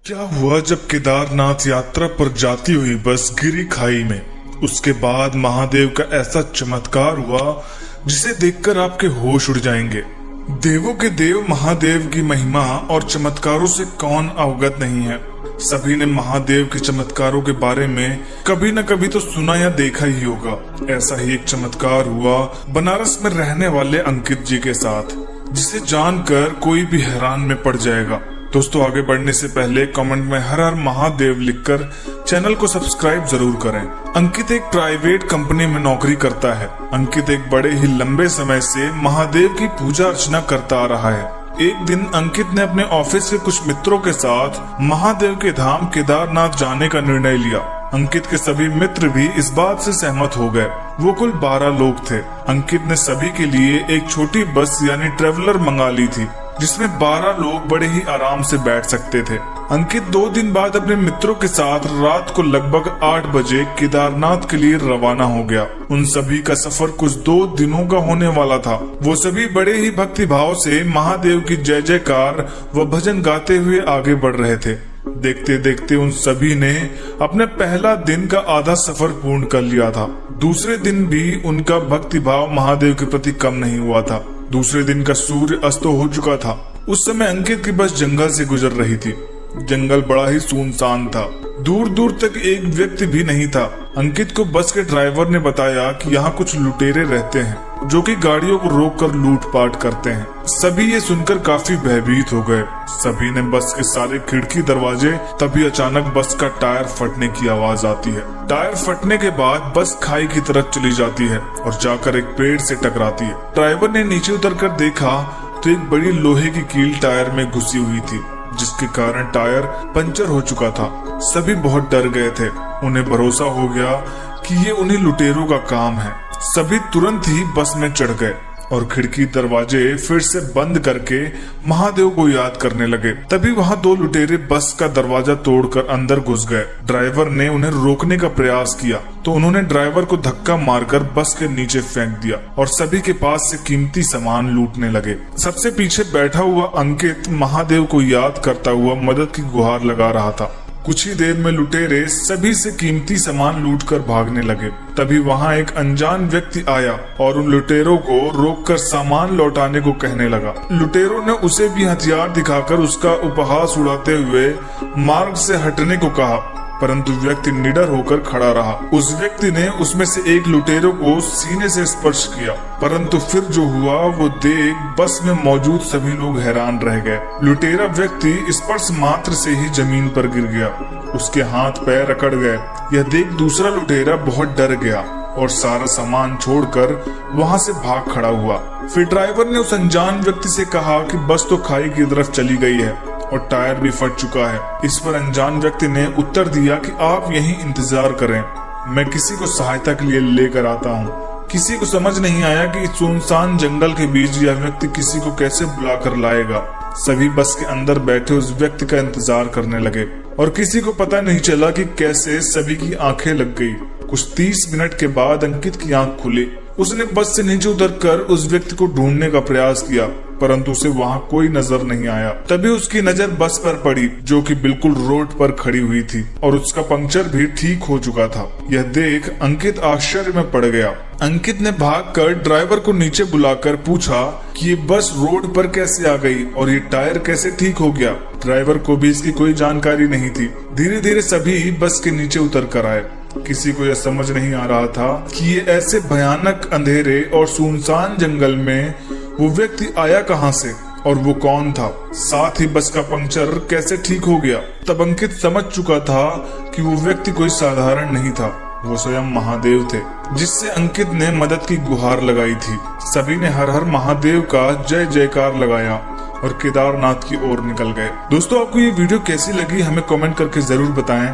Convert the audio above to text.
क्या हुआ जब केदारनाथ यात्रा पर जाती हुई बस गिरी खाई में। उसके बाद महादेव का ऐसा चमत्कार हुआ जिसे देखकर आपके होश उड़ जाएंगे। देवों के देव महादेव की महिमा और चमत्कारों से कौन अवगत नहीं है। सभी ने महादेव के चमत्कारों के बारे में कभी न कभी तो सुना या देखा ही होगा। ऐसा ही एक चमत्कार हुआ बनारस में रहने वाले अंकित जी के साथ, जिसे जानकर कोई भी हैरान में पड़ जाएगा। दोस्तों, आगे बढ़ने से पहले कमेंट में हर हर महादेव लिखकर चैनल को सब्सक्राइब जरूर करें। अंकित एक प्राइवेट कंपनी में नौकरी करता है। अंकित एक बड़े ही लंबे समय से महादेव की पूजा अर्चना करता आ रहा है। एक दिन अंकित ने अपने ऑफिस के कुछ मित्रों के साथ महादेव के धाम केदारनाथ जाने का निर्णय लिया। अंकित के सभी मित्र भी इस बात से सहमत हो गए। वो कुल 12 लोग थे। अंकित ने सभी के लिए एक छोटी बस यानी ट्रेवलर मंगा ली थी, जिसमें 12 लोग बड़े ही आराम से बैठ सकते थे। अंकित 2 दिन बाद अपने मित्रों के साथ रात को लगभग 8 बजे केदारनाथ के लिए रवाना हो गया। उन सभी का सफर कुछ 2 दिनों का होने वाला था। वो सभी बड़े ही भक्ति भाव से महादेव की जय जयकार व भजन गाते हुए आगे बढ़ रहे थे। देखते देखते उन सभी ने अपने पहला दिन का आधा सफर पूर्ण कर लिया था। दूसरे दिन भी उनका भक्ति भाव महादेव के प्रति कम नहीं हुआ था। दूसरे दिन का सूर्य अस्त हो चुका था। उस समय अंकित की बस जंगल से गुजर रही थी। जंगल बड़ा ही सुनसान था। दूर दूर तक एक व्यक्ति भी नहीं था। अंकित को बस के ड्राइवर ने बताया कि यहाँ कुछ लुटेरे रहते हैं जो कि गाड़ियों को रोककर लूटपाट करते हैं। सभी ये सुनकर काफी भयभीत हो गए। सभी ने बस के सारे खिड़की दरवाजे, तभी अचानक बस का टायर फटने की आवाज आती है। टायर फटने के बाद बस खाई की तरफ चली जाती है और जाकर एक पेड़ से टकराती है। ड्राइवर ने नीचे उतरकर देखा तो एक बड़ी लोहे की कील टायर में घुसी हुई थी, जिसके कारण टायर पंचर हो चुका था। सभी बहुत डर गए थे। उन्हें भरोसा हो गया कि ये उन्हीं लुटेरों का काम है। सभी तुरंत ही बस में चढ़ गए और खिड़की दरवाजे फिर से बंद करके महादेव को याद करने लगे। तभी वहाँ 2 लुटेरे बस का दरवाजा तोड़कर अंदर घुस गए। ड्राइवर ने उन्हें रोकने का प्रयास किया तो उन्होंने ड्राइवर को धक्का मारकर बस के नीचे फेंक दिया और सभी के पास से कीमती सामान लूटने लगे। सबसे पीछे बैठा हुआ अंकित महादेव को याद करता हुआ मदद की गुहार लगा रहा था। कुछ ही देर में लुटेरे सभी से कीमती सामान लूटकर भागने लगे। तभी वहां एक अनजान व्यक्ति आया और उन लुटेरों को रोककर सामान लौटाने को कहने लगा। लुटेरों ने उसे भी हथियार दिखाकर उसका उपहास उड़ाते हुए मार्ग से हटने को कहा, परंतु व्यक्ति निडर होकर खड़ा रहा। उस व्यक्ति ने उसमें से एक लुटेरों को सीने से स्पर्श किया, परंतु फिर जो हुआ वो देख बस में मौजूद सभी लोग हैरान रह गए। लुटेरा व्यक्ति स्पर्श मात्र से ही जमीन पर गिर गया। उसके हाथ पैर अकड़ गए। यह देख दूसरा लुटेरा बहुत डर गया और सारा सामान छोड़कर वहां से भाग खड़ा हुआ। फिर ड्राइवर ने उस अनजान व्यक्ति से कहा कि बस तो खाई की तरफ चली गई है और टायर भी फट चुका है। इस पर अनजान व्यक्ति ने उत्तर दिया कि आप यहीं इंतजार करें, मैं किसी को सहायता के लिए लेकर आता हूँ। किसी को समझ नहीं आया कि इस सुनसान जंगल के बीच यह व्यक्ति किसी को कैसे बुलाकर लाएगा। सभी बस के अंदर बैठे उस व्यक्ति का इंतजार करने लगे और किसी को पता नहीं चला कि कैसे सभी की आंखें लग गई। कुछ 30 मिनट के बाद अंकित की आंख खुली। उसने बस से नीचे उतरकर उस व्यक्ति को ढूंढने का प्रयास किया, परंतु उसे वहां कोई नजर नहीं आया। तभी उसकी नजर बस पर पड़ी, जो कि बिल्कुल रोड पर खड़ी हुई थी और उसका पंक्चर भी ठीक हो चुका था। यह देख अंकित आश्चर्य में पड़ गया। अंकित ने भागकर ड्राइवर को नीचे बुलाकर पूछा कि ये बस रोड पर कैसे आ गई और ये टायर कैसे ठीक हो गया। ड्राइवर को भी इसकी कोई जानकारी नहीं थी। धीरे धीरे सभी बस के नीचे उतर कर आए। किसी को यह समझ नहीं आ रहा था कि ये ऐसे भयानक अंधेरे और सुनसान जंगल में वो व्यक्ति आया कहां से और वो कौन था। साथ ही बस का पंक्चर कैसे ठीक हो गया। तब अंकित समझ चुका था कि वो व्यक्ति कोई साधारण नहीं था, वो स्वयं महादेव थे, जिससे अंकित ने मदद की गुहार लगाई थी। सभी ने हर हर महादेव का जय जयकार लगाया और केदारनाथ की ओर निकल गए। दोस्तों, आपको ये वीडियो कैसी लगी हमें कमेंट करके जरूर बताएं।